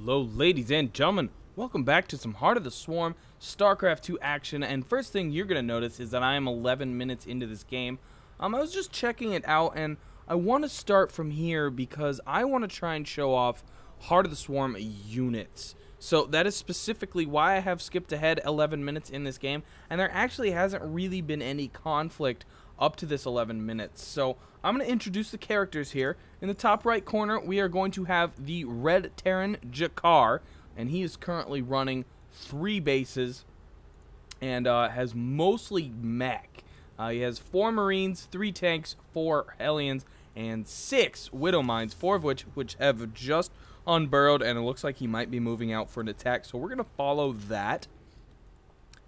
Hello ladies and gentlemen, welcome back to some Heart of the Swarm Starcraft 2 action. And first thing you're going to notice is that I am 11 minutes into this game. I was just checking it out, and I want to start from here because I want to try and show off Heart of the Swarm units. So that is specifically why I have skipped ahead 11 minutes in this game, and there actually hasn't really been any conflict up to this 11 minutes. So I'm going to introduce the characters here. In the top right corner, we are going to have the Red Terran Jakkerr, and he is currently running 3 bases and has mostly mech. He has 4 Marines, 3 tanks, 4 Hellions, and 6 Widow Mines, 4 of which have just unburrowed, and it looks like he might be moving out for an attack, so we're going to follow that.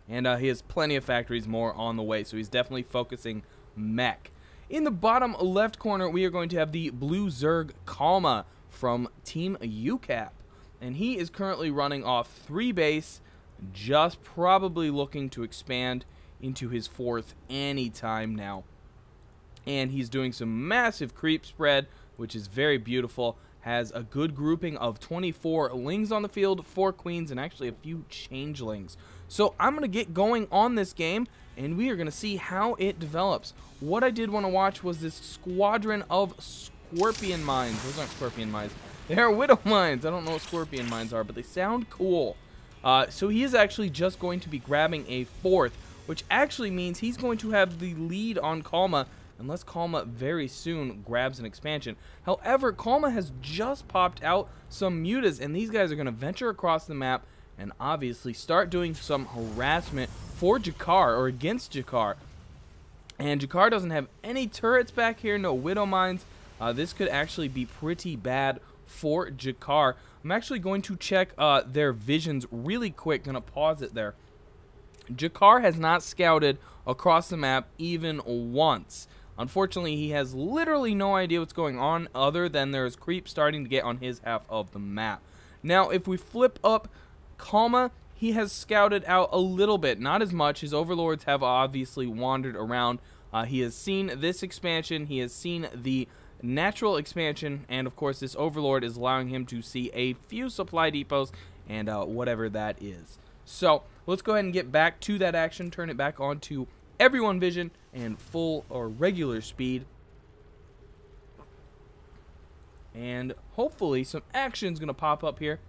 And he has plenty of factories more on the way, so he's definitely focusing mech. In the bottom left corner, we are going to have the Blue Zerg Kalma from Team UCAP, and he is currently running off 3 base, just probably looking to expand into his 4th anytime now. And he's doing some massive creep spread, which is very beautiful. Has a good grouping of 24 lings on the field, 4 queens, and actually a few changelings. So I'm going to get going on this game, and we are going to see how it develops. What I did want to watch was this squadron of scorpion mines. Those aren't scorpion mines. They are widow mines. I don't know what scorpion mines are, but they sound cool. So he is actually just going to be grabbing a 4th, which actually means he's going to have the lead on Kalma, unless Kalma very soon grabs an expansion. However, Kalma has just popped out some mutas, and these guys are going to venture across the map and obviously start doing some harassment for Jakkerr, or against Jakkerr. And Jakkerr doesn't have any turrets back here, no widow mines. This could actually be pretty bad for Jakkerr. I'm actually going to check their visions really quick. Gonna pause it there. Jakkerr has not scouted across the map even once. Unfortunately, he has literally no idea what's going on other than there's creep starting to get on his half of the map. Now, if we flip up Kalma, he has scouted out a little bit, not as much. His overlords have obviously wandered around. He has seen this expansion, he has seen the natural expansion, and of course this overlord is allowing him to see a few supply depots and whatever that is. So let's go ahead and get back to that action, turn it back on to everyone vision and full or regular speed, and hopefully some action is going to pop up here.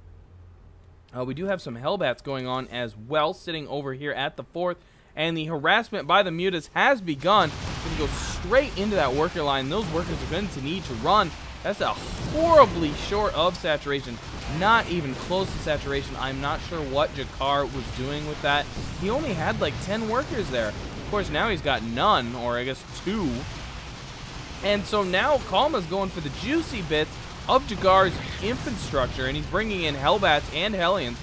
We do have some Hellbats going on as well, sitting over here at the 4th, and the harassment by the mutas has begun. Going to go straight into that worker line. Those workers are going to need to run. That's a horribly short of saturation, not even close to saturation. I'm not sure what Jakkerr was doing with that. He only had like 10 workers there. Of course, now he's got none, or I guess 2. And so now Kalma's going for the juicy bits of Jakkerr's infrastructure, and he's bringing in Hellbats and Hellions.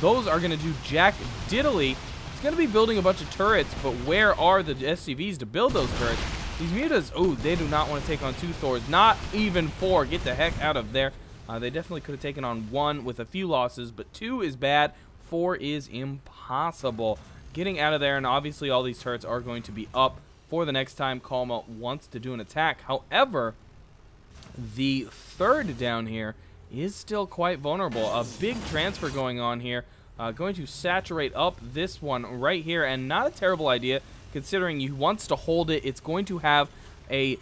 Those are going to do jack diddly. He's going to be building a bunch of turrets, but where are the SCVs to build those turrets? These mutas, oh, they do not want to take on 2 Thors, not even 4. Get the heck out of there. They definitely could have taken on 1 with a few losses, but 2 is bad, 4 is impossible. Getting out of there, and obviously all these turrets are going to be up for the next time Kalma wants to do an attack. However, the 3rd down here is still quite vulnerable. A big transfer going on here. Going to saturate up this one right here, and not a terrible idea considering he wants to hold it. It's going to have a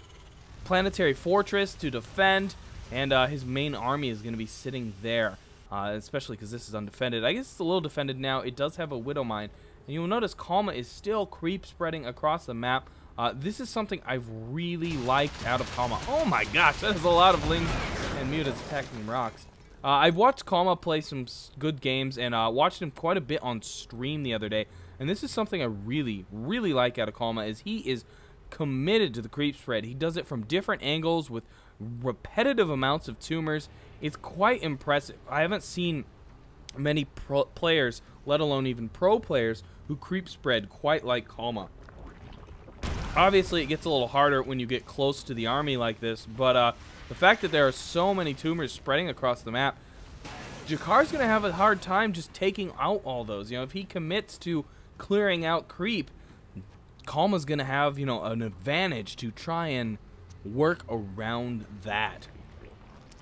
planetary fortress to defend, and his main army is going to be sitting there, especially because this is undefended. I guess it's a little defended now. It does have a widow mine, and you will notice Kalma is still creep spreading across the map. This is something I've really liked out of Kalma. Oh my gosh, that is a lot of lings and mutas attacking rocks. I've watched Kalma play some good games, and watched him quite a bit on stream the other day. And this is something I really, really like out of Kalma, is he is committed to the creep spread. He does it from different angles with repetitive amounts of tumors. It's quite impressive. I haven't seen many players, let alone even pro players, who creep spread quite like Kalma. Obviously, it gets a little harder when you get close to the army like this, but the fact that there are so many tumors spreading across the map, Jakkerr's going to have a hard time just taking out all those. You know, if he commits to clearing out creep, Kalma's going to have, you know, an advantage to try and work around that.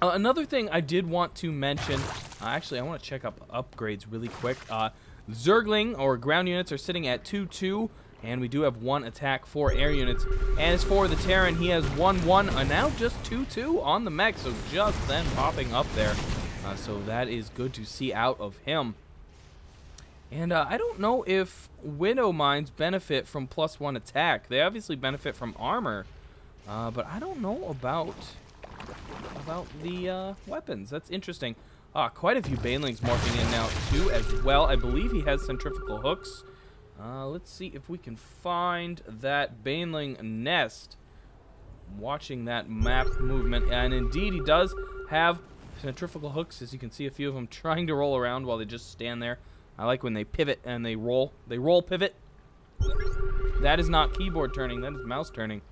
Another thing I did want to mention Actually, I want to check up upgrades really quick. Zergling, or ground units, are sitting at 2-2. And we do have 1 attack, 4 air units. As for the Terran, he has 1-1, and now just 2-2 on the mech. So just then popping up there. So that is good to see out of him. And I don't know if Widow Mines benefit from +1 attack. They obviously benefit from armor. But I don't know about the weapons. That's interesting. Quite a few Banelings morphing in now too as well. I believe he has centrifugal hooks. Let's see if we can find that Baneling nest. Watching that map movement, and indeed he does have centrifugal hooks, as you can see a few of them trying to roll around while they just stand there. I like when they pivot and they roll. They roll pivot. That is not keyboard turning, that is mouse turning.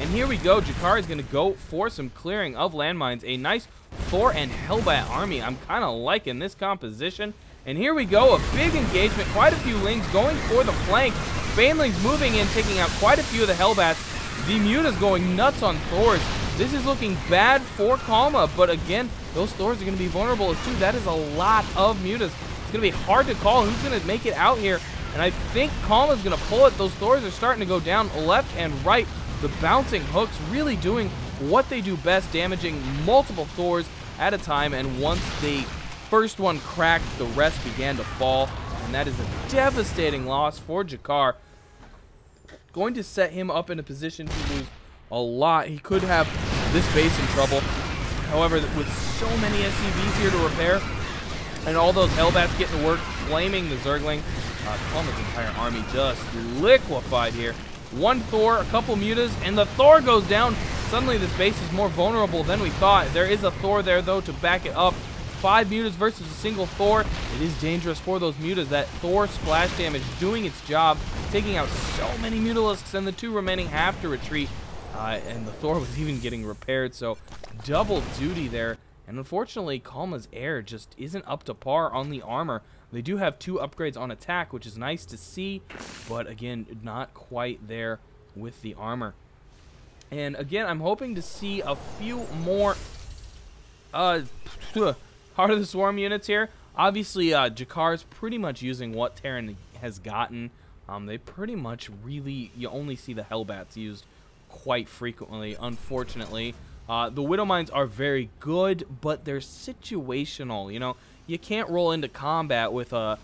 And here we go. Jakkerr is going to go for some clearing of landmines. A nice Thor and Hellbat army. I'm kind of liking this composition. And here we go, a big engagement, quite a few Lings going for the flank. Banelings moving in, taking out quite a few of the Hellbats. The Muta's going nuts on Thors. This is looking bad for Kalma, but again, those Thors are going to be vulnerable as too. That is a lot of Mutas. It's going to be hard to call who's going to make it out here. And I think Kalma's going to pull it. Those Thors are starting to go down left and right. The bouncing hooks really doing what they do best, damaging multiple Thors at a time. And once they first one cracked, the rest began to fall, and that is a devastating loss for Jakkerr. Going to set him up in a position to lose a lot. He could have this base in trouble. However, with so many SCVs here to repair, and all those Hellbats getting to work, flaming the Zergling, Kalma's entire army just liquefied here. 1 Thor, a couple Mutas, and the Thor goes down. Suddenly this base is more vulnerable than we thought. There is a Thor there, though, to back it up. 5 Mutas versus a single Thor. It is dangerous for those Mutas. That Thor splash damage doing its job, taking out so many Mutalisks, and the 2 remaining have to retreat. And the Thor was even getting repaired, so double duty there. And unfortunately, Kalma's air just isn't up to par on the armor. They do have 2 upgrades on attack, which is nice to see, but again, not quite there with the armor. And again, I'm hoping to see a few more Heart of the Swarm units here. Obviously, Jakkar's pretty much using what Terran has gotten. They pretty much really, you only see the Hellbats used quite frequently, unfortunately. The Widow Mines are very good, but they're situational. You know, you can't roll into combat with a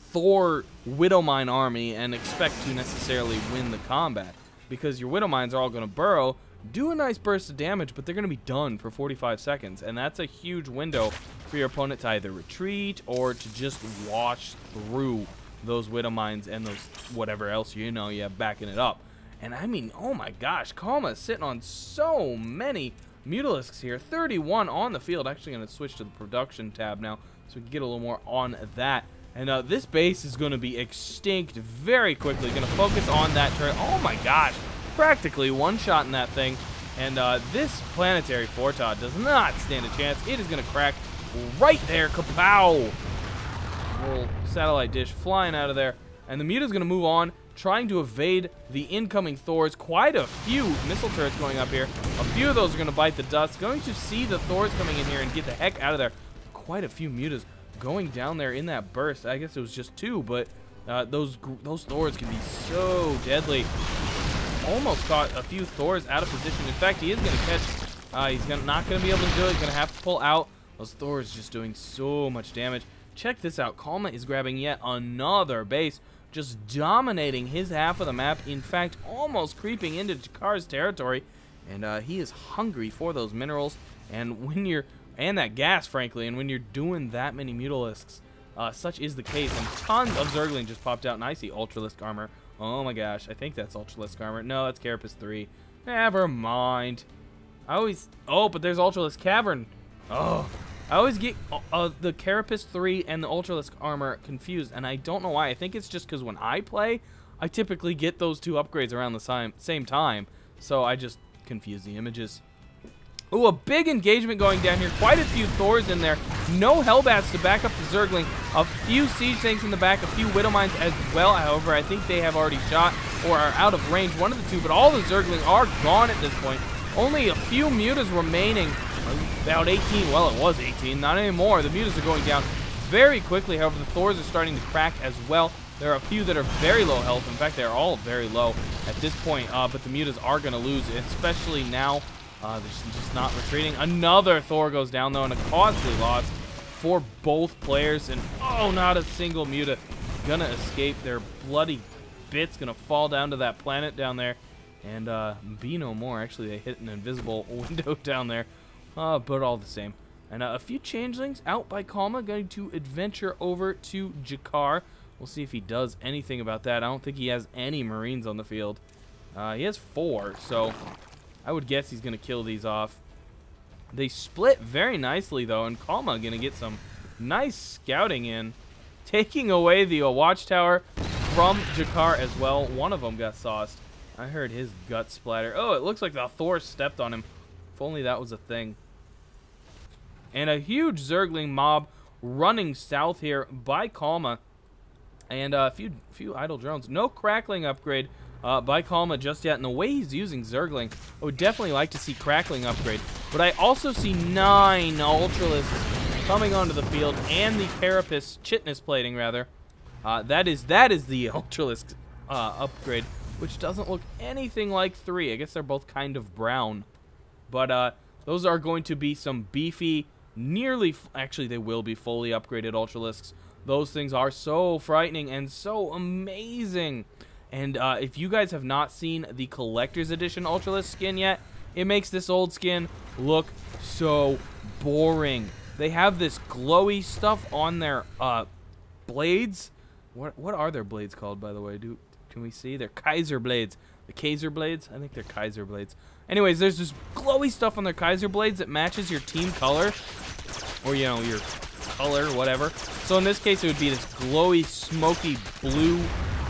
Thor Widow Mine army and expect to necessarily win the combat, because your Widow Mines are all going to burrow, do a nice burst of damage, but they're going to be done for 45 seconds, and that's a huge window for your opponent to either retreat or to just wash through those Widow Mines and those whatever else you know you have backing it up. And I mean, oh my gosh, Kalma is sitting on so many Mutalisks here. 31 on the field. Actually going to switch to the production tab now so we can get a little more on that. And this base is going to be extinct very quickly. Going to focus on that turret. Oh my gosh, practically one-shot in that thing. And this planetary Fortod does not stand a chance. It is going to crack right there. Kapow! Little satellite dish flying out of there. And the Muta's going to move on, trying to evade the incoming Thors. Quite a few missile turrets going up here. A few of those are going to bite the dust. Going to see the Thors coming in here and get the heck out of there. Quite a few Mutas going down there in that burst. I guess it was just 2, but those Thors can be so deadly. Almost caught a few Thors out of position. In fact, he is going to catch. He's not going to be able to do it. He's going to have to pull out. Those Thors just doing so much damage. Check this out. Kalma is grabbing yet another base, just dominating his half of the map. In fact, almost creeping into Jakkar's territory. And he is hungry for those minerals. And when you're that gas, frankly, and when you're doing that many Mutalisks, such is the case. And tons of Zergling just popped out, and I see Ultralisk armor. Oh my gosh, I think that's Ultralisk armor. No, that's Carapace 3. Never mind. Oh, but there's Ultralisk Cavern. Oh, I always get the Carapace 3 and the Ultralisk armor confused, and I don't know why. I think it's just because when I play, I typically get those 2 upgrades around the same time, so I just confuse the images. Ooh, a big engagement going down here. Quite a few Thors in there. No Hellbats to back up the Zergling. A few Siege Tanks in the back. A few Widow Mines as well. However, I think they have already shot or are out of range. One of the 2, but all the Zergling are gone at this point. Only a few Mutas remaining. About 18. Well, it was 18. Not anymore. The mutas are going down very quickly. However, the Thors are starting to crack as well. There are a few that are very low health. In fact, they're all very low at this point. But the mutas are going to lose, especially now. They're just not retreating. Another Thor goes down, though, and a costly loss for both players. And, oh, not a single muta going to escape. Their bloody bits going to fall down to that planet down there and be no more. Actually, they hit an invisible window down there, but all the same. And a few changelings out by Kalma, going to adventure over to Jakkerr. We'll see if he does anything about that. I don't think he has any Marines on the field. He has 4, so I would guess he's going to kill these off. They split very nicely, though, and Kalma going to get some nice scouting in, taking away the watchtower from Jakkerr as well. One of them got sauced. I heard his gut splatter. Oh, it looks like the Thor stepped on him. If only that was a thing. And a huge Zergling mob running south here by Kalma. And a few idle drones. No crackling upgrade by Kalma just yet. And the way he's using Zergling, I would definitely like to see crackling upgrade. But I also see 9 Ultralisks coming onto the field, and the Carapace Chitness plating, rather. That is the Ultralisk upgrade, which doesn't look anything like 3. I guess they're both kind of brown. But those are going to be some beefy, actually they will be fully upgraded Ultralisks. Those things are so frightening and so amazing. And if you guys have not seen the Collector's Edition Ultralisk skin yet, it makes this old skin look so boring. They have this glowy stuff on their blades. What are their blades called, by the way? Can we see? They're Kaiser blades. The Kaiser blades? I think they're Kaiser blades. Anyways, there's this glowy stuff on their Kaiser blades that matches your team color. Or, you know, your color, whatever. So in this case, it would be this glowy, smoky blue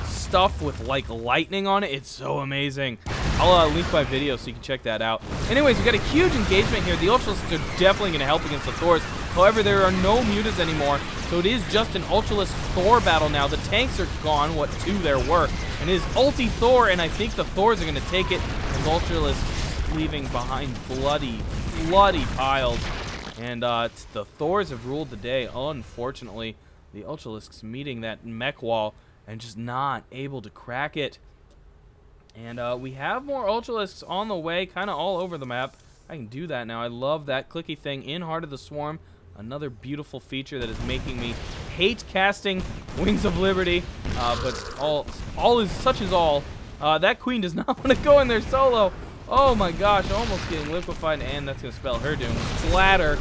stuff with, like, lightning on it. It's so amazing. I'll link my video so you can check that out. Anyways, we got a huge engagement here. The Ultralisks are definitely going to help against the Thors. However, there are no mutas anymore, so it is just an Ultralisk Thor battle now. The tanks are gone, what 2 there were. And it is ulti Thor, and I think the Thors are going to take it as Ultralisk leaving behind bloody piles. And the Thors have ruled the day. Unfortunately, the Ultralisks meeting that mech wall and just not able to crack it. And we have more Ultralisks on the way, kind of all over the map. I can do that now. I love that clicky thing in Heart of the Swarm. Another beautiful feature that is making me hate casting Wings of Liberty. But all is such as all. That queen does not want to go in there solo. Oh my gosh, almost getting liquefied, and that's going to spell her doom. Splatter.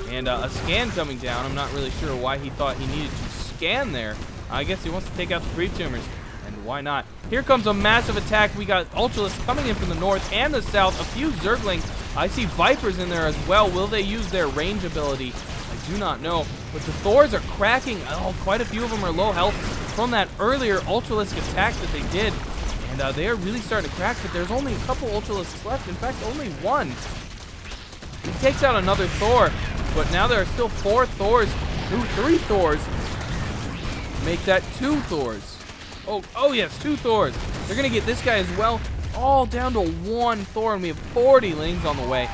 And a scan coming down. I'm not really sure why he thought he needed to scan there. I guess he wants to take out the creep tumors. And why not? Here comes a massive attack. We got Ultralisks coming in from the north and the south. A few Zergling. I see Vipers in there as well. Will they use their range ability? I do not know. But the Thors are cracking. Oh, quite a few of them are low health from that earlier Ultralisk attack that they did. And they are really starting to crack, but there's only a couple Ultralisks left. In fact, only 1. He takes out another Thor, but now there are still 4 Thors. Ooh, 3 Thors. Make that 2 Thors. Oh yes, 2 Thors. They're going to get this guy as well. All down to 1 Thor, and we have 40 lings on the way.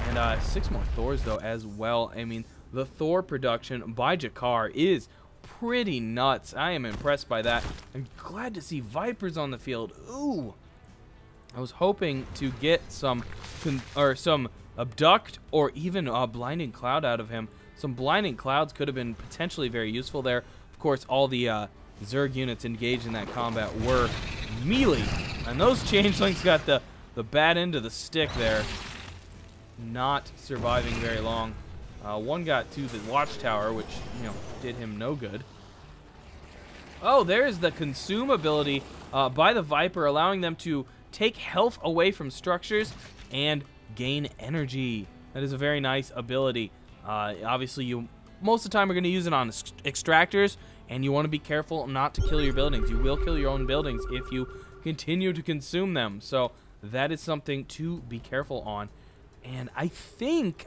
And 6 more Thors, though, as well. I mean, the Thor production by Jakkerr is pretty nuts. I am impressed by that. I'm glad to see Vipers on the field. Ooh. I was hoping to get some Abduct or even a Blinding Cloud out of him. Some Blinding Clouds could have been potentially very useful there. Of course, all the Zerg units engaged in that combat were melee. And those changelings got the bad end of the stick there. Not surviving very long. One got to the watchtower, which, you know, did him no good. Oh, there's the consume ability by the Viper, allowing them to take health away from structures and gain energy. That is a very nice ability. Obviously, you most of the time are going to use it on extractors, and you want to be careful not to kill your buildings. You will kill your own buildings if you continue to consume them. So that is something to be careful on. And I think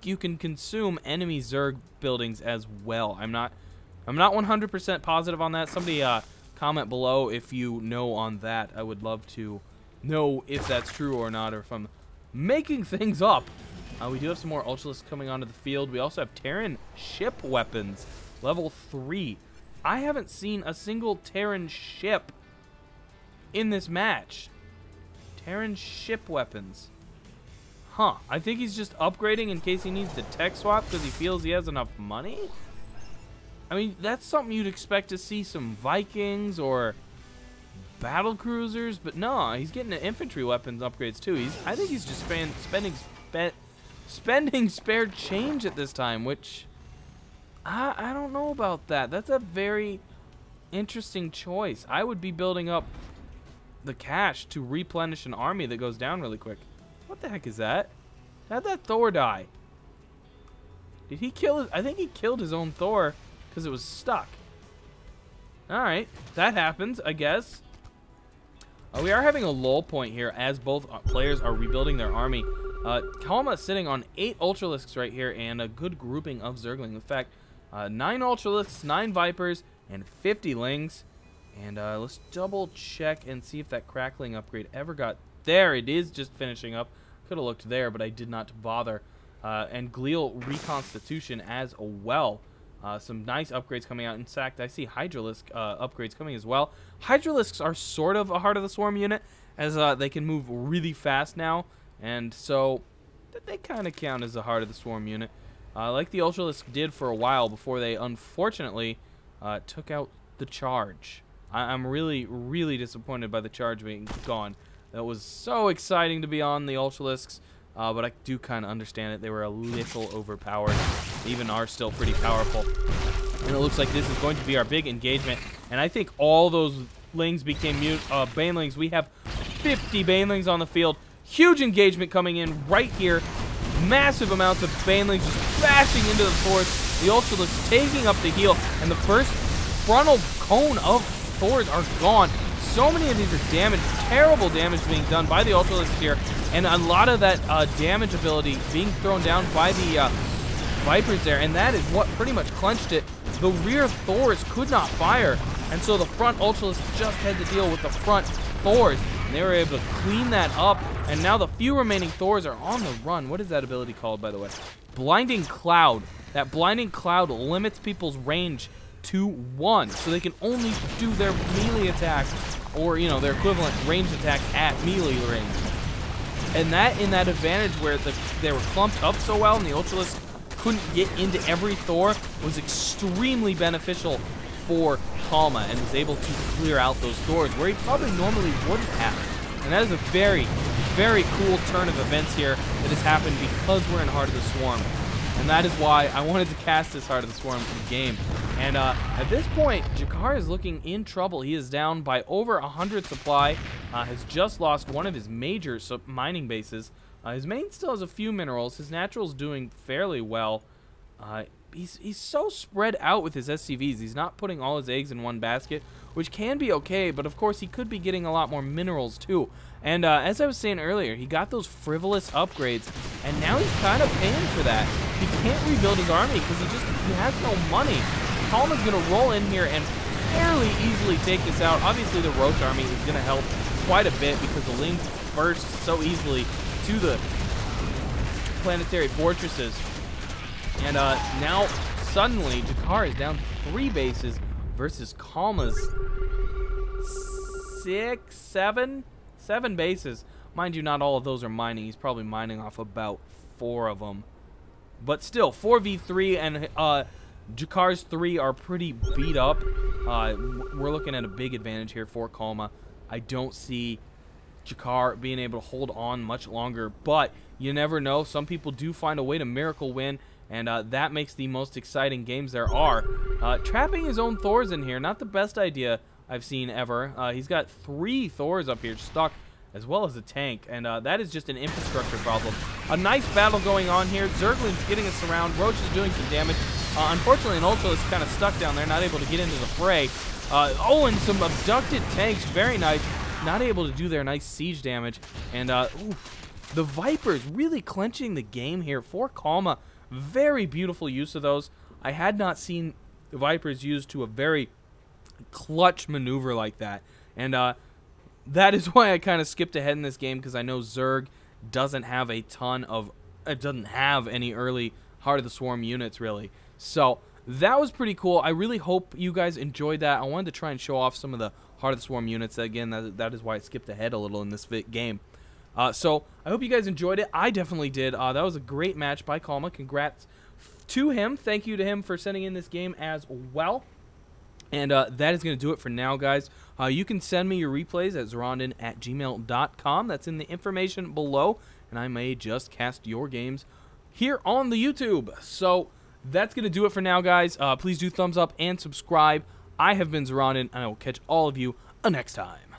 you can consume enemy Zerg buildings as well. I'm not 100% positive on that. Somebody comment below if you know on that. I would love to know if that's true or not, or if I'm making things up. We do have some more Ultralisks coming onto the field. We also have Terran ship weapons, level 3. I haven't seen a single Terran ship in this match. Terran ship weapons. Huh. I think he's just upgrading in case he needs to tech swap because he feels he has enough money? I mean, that's something you'd expect to see some Vikings or battle cruisers, but no, he's getting the infantry weapons upgrades too. I think he's just spending spare change at this time, which I don't know about that. That's a very interesting choice. I would be building up the cash to replenish an army that goes down really quick. What the heck is that? How'd that Thor die? Did he kill his... I think he killed his own Thor because it was stuck. Alright, that happens, I guess. We are having a lull point here as both players are rebuilding their army. Kalma is sitting on 8 Ultralisks right here and a good grouping of Zergling. In fact, 9 Ultralisks, 9 Vipers, and 50 Lings. And let's double check and see if that crackling upgrade ever got... There, it is just finishing up. Could have looked there, but I did not bother. And Glial reconstitution as well. Some nice upgrades coming out. In fact, I see Hydralisk upgrades coming as well. Hydralisks are sort of a Heart of the Swarm unit, as they can move really fast now. And so they kind of count as a Heart of the Swarm unit. Like the Ultralisk did for a while before they unfortunately took out the charge. I'm really, really disappointed by the charge being gone. That was so exciting to be on the Ultralisks, but I do kind of understand it. They were a little overpowered. They even are still pretty powerful. And it looks like this is going to be our big engagement. And I think all those Lings became Banelings. We have 50 Banelings on the field. Huge engagement coming in right here. Massive amounts of Banelings just bashing into the Thors. The Ultralisks taking up the heel. And the first frontal cone of Thors are gone. So many of these are damaged. Terrible damage being done by the Ultralisks here. And a lot of that damage ability being thrown down by the Vipers there. And that is what pretty much clenched it. The rear Thors could not fire. And so the front Ultralisks just had to deal with the front Thors. And they were able to clean that up. And now the few remaining Thors are on the run. What is that ability called, by the way? Blinding Cloud. That Blinding Cloud limits people's range to 1. So they can only do their melee attack or, you know, their equivalent range attack at melee range. And that in that advantage where they were clumped up so well and the Ultralisks couldn't get into every Thor was extremely beneficial for Kalma and was able to clear out those Thors where he probably normally wouldn't have. And that is a very, very cool turn of events here that has happened because we're in Heart of the Swarm. And that is why I wanted to cast this Heart of the Swarm in the game. And at this point, Jakkerr is looking in trouble. He is down by over 100 supply, has just lost one of his major mining bases. His main still has a few minerals. His natural's doing fairly well. He's so spread out with his SCVs. He's not putting all his eggs in one basket, which can be okay, but of course he could be getting a lot more minerals too. And as I was saying earlier, he got those frivolous upgrades, and now he's kind of paying for that. He can't rebuild his army because he has no money. Kalma's going to roll in here and fairly easily take this out. Obviously, the Roach army is going to help quite a bit because the Lings burst so easily to the planetary fortresses. And now, suddenly, Jakkerr is down to 3 bases versus Kalma's 7 bases. Mind you, not all of those are mining. He's probably mining off about 4 of them. But still, 4v3 and Jakker's 3 are pretty beat up. We're looking at a big advantage here for Kalma. I don't see Jakkerr being able to hold on much longer, but you never know. Some people do find a way to miracle win, and that makes the most exciting games there are. Trapping his own Thors in here, not the best idea I've seen ever. He's got 3 Thors up here stuck, as well as a tank, and that is just an infrastructure problem. A nice battle going on here. Zergling's getting us around. Roach is doing some damage. Unfortunately, an Ultra is kind of stuck down there, not able to get into the fray. Oh, and some abducted tanks, very nice. Not able to do their nice siege damage. And the Vipers really clenching the game here for Kalma. Very beautiful use of those. I had not seen the Vipers used to a very clutch maneuver like that. And that is why I kind of skipped ahead in this game, because I know Zerg doesn't have a ton of it doesn't have any early Heart of the Swarm units, really. So that was pretty cool. I really hope you guys enjoyed that. I wanted to try and show off some of the Heart of the Swarm units. Again, that is why I skipped ahead a little in this game. So I hope you guys enjoyed it. I definitely did. That was a great match by Kalma. Congrats to him. Thank you to him for sending in this game as well. And that is going to do it for now, guys. You can send me your replays at Zoronden@gmail.com. That's in the information below. And I may just cast your games here on the YouTube. So that's going to do it for now, guys. Please do thumbs up and subscribe. I have been Zoronden, and I will catch all of you next time.